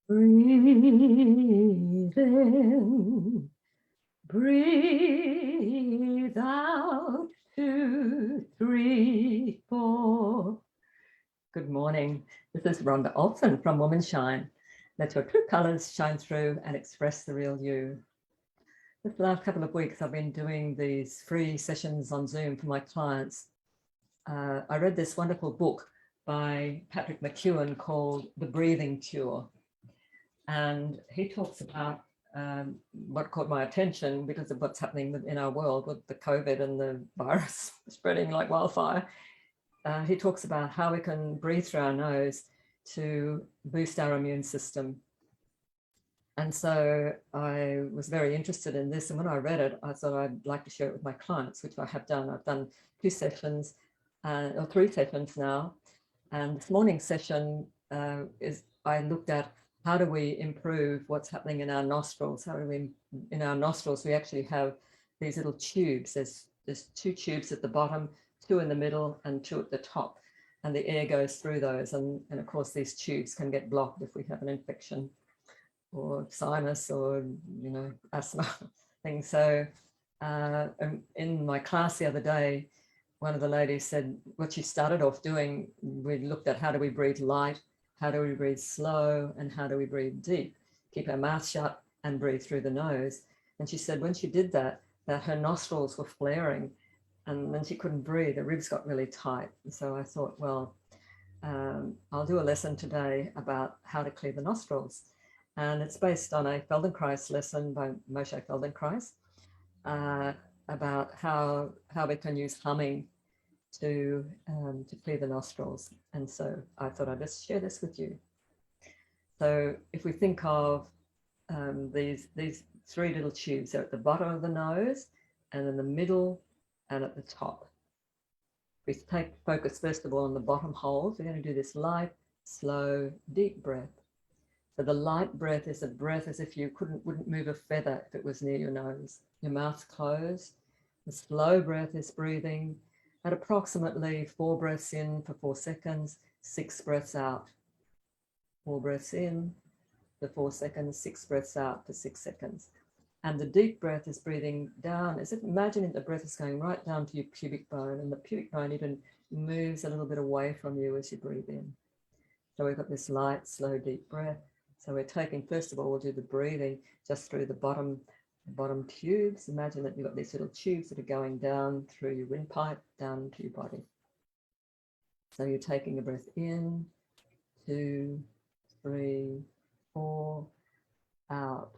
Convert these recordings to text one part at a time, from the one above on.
Breathe in, breathe out, 2, 3, 4. Good morning. This is RhondaOhlson from Woman Shine. Let your true colors shine through and express the real you. This last couple of weeks, I've been doing these free sessions on Zoom for my clients. I read this wonderful book by Patrick McKeown called The Breathing Cure. And he talks about what caught my attention because of what's happening in our world with the COVID and the virus spreading like wildfire. He talks about how we can breathe through our nose to boost our immune system. And so I was very interested in this. And when I read it, I thought I'd like to share it with my clients, which I have done. I've done 2 sessions or 3 sessions now. And this morning's session I looked at how do we improve what's happening in our nostrils? How do we, in our nostrils, we actually have these little tubes. There's 2 tubes at the bottom, 2 in the middle and 2 at the top. And the air goes through those. And of course, these tubes can get blocked if we have an infection or sinus or, asthma things. So in my class the other day, one of the ladies said what she started off doing, we looked at how do we breathe light, how do we breathe slow, and how do we breathe deep? Keep our mouth shut and breathe through the nose. And she said when she did that her nostrils were flaring and then she couldn't breathe. The ribs got really tight. And so I thought, well, I'll do a lesson today about how to clear the nostrils. And it's based on a Feldenkrais lesson by Moshe Feldenkrais about how we can use humming to clear the nostrils. And so I thought I'd just share this with you. So if we think of these 3 little tubes, they're at the bottom of the nose and in the middle and at the top. We focus first of all on the bottom holes. We're going to do this light, slow, deep breath. So the light breath is a breath as if you wouldn't move a feather if it was near your nose. Your mouth's closed. The slow breath is breathing at approximately 4 breaths in for 4 seconds, 6 breaths out. 4 breaths in for 4 seconds, 6 breaths out for 6 seconds. And the deep breath is breathing down, as if imagining the breath is going right down to your pubic bone, and the pubic bone even moves a little bit away from you as you breathe in. So we've got this light, slow, deep breath. So we're taking, first of all, we'll do the breathing just through the bottom tubes. Imagine that you've got these little tubes that are going down through your windpipe, down into your body. So you're taking a breath in, 2, 3, 4, out,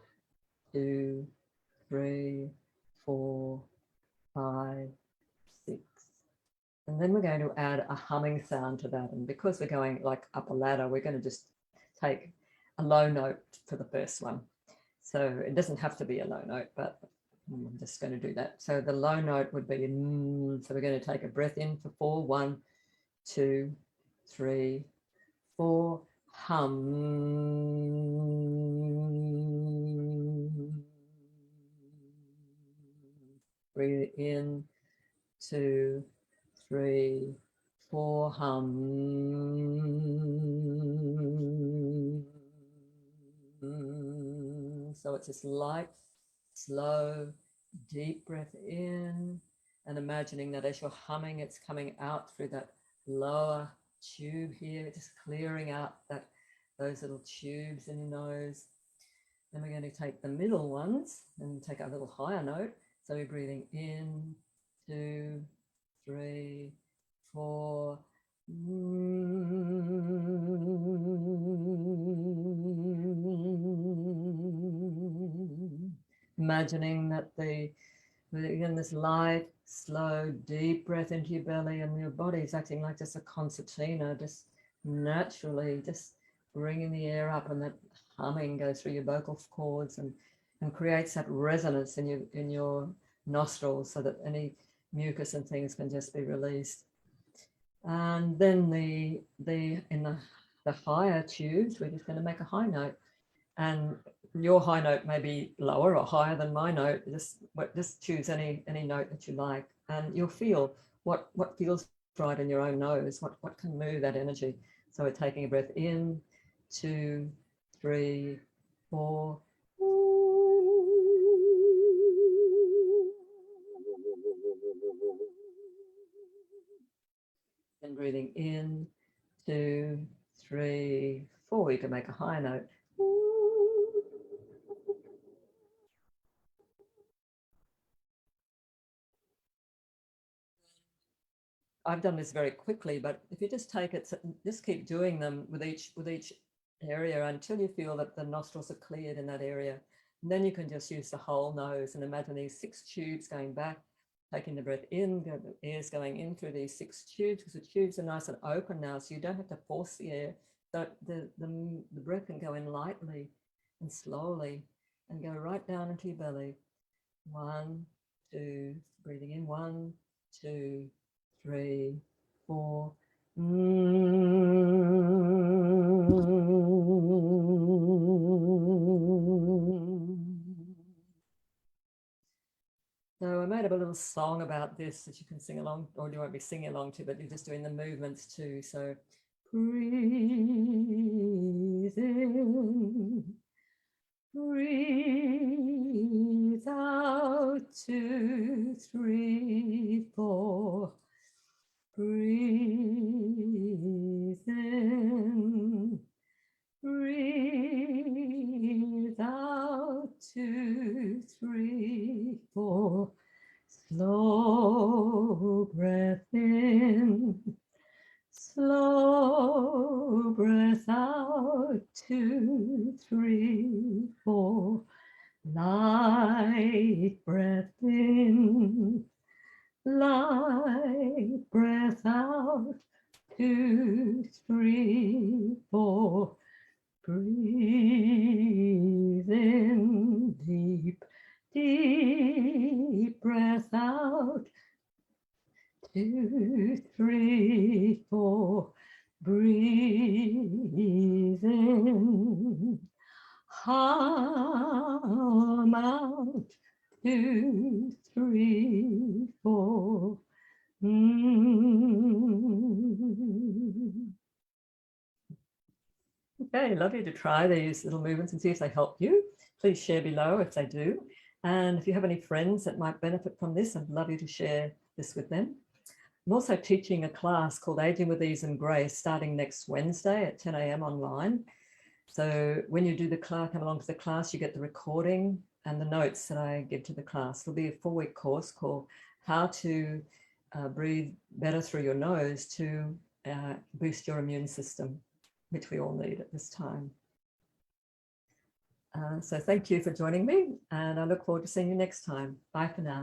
2, 3, 4, 5, 6. And then we're going to add a humming sound to that. And because we're going like up a ladder, we're going to just take a low note for the first one. So it doesn't have to be a low note, but I'm just going to do that. So the low note would be, so we're going to take a breath in for 4, 1, 2, 3, 4, hum. Breathe in, 2, 3, 4, hum. So it's this light, slow, deep breath in, and imagining that as you're humming, it's coming out through that lower tube here, just clearing out those little tubes in your nose. Then we're going to take the middle ones and take a little higher note. So we're breathing in, 2, 3, 4. Imagining that again, this light, slow, deep breath into your belly, and your body's acting like just a concertina, just naturally just bringing the air up, and that humming goes through your vocal cords and creates that resonance in your nostrils so that any mucus and things can just be released. And then in the higher tubes, we're just going to make a high note. And your high note may be lower or higher than my note. Just choose any note that you like, and you'll feel what feels right in your own nose, what can move that energy. So we're taking a breath in, 2, 3, 4. And breathing in, 2, 3, 4. You can make a high note. I've done this very quickly, but if you just take it, just keep doing them with each area until you feel that the nostrils are cleared in that area. And then you can just use the whole nose and imagine these 6 tubes going back, taking the breath in, the air's going in through these 6 tubes, because the tubes are nice and open now, so you don't have to force the air. So the breath can go in lightly and slowly and go right down into your belly. 1, 2, breathing in, 1, 2, 3, 4. So I made up a little song about this that you can sing along, or you won't be singing along to, but you're just doing the movements too. So breathe in, breathe out, 2, 3, 4. Breathe in, breathe out, 2, 3, 4. Slow breath in, slow breath out, 2, 3, 4. Light breath in, light breath out, 2, 3, 4. Breathe in, deep, deep breath out, 2, 3, 4. Breathe in, hum out, 2, 3, 4. Okay, love you to try these little movements and see if they help you. Please share below if they do. And if you have any friends that might benefit from this, I'd love you to share this with them. I'm also teaching a class called Aging with Ease and Grace starting next Wednesday at 10 a.m. online. So when you do the class, come along to the class, you get the recording and the notes that I give to the class. It'll be a 4-week course called How to Breathe Better Through Your Nose to Boost Your Immune System, which we all need at this time. So thank you for joining me, and I look forward to seeing you next time. Bye for now.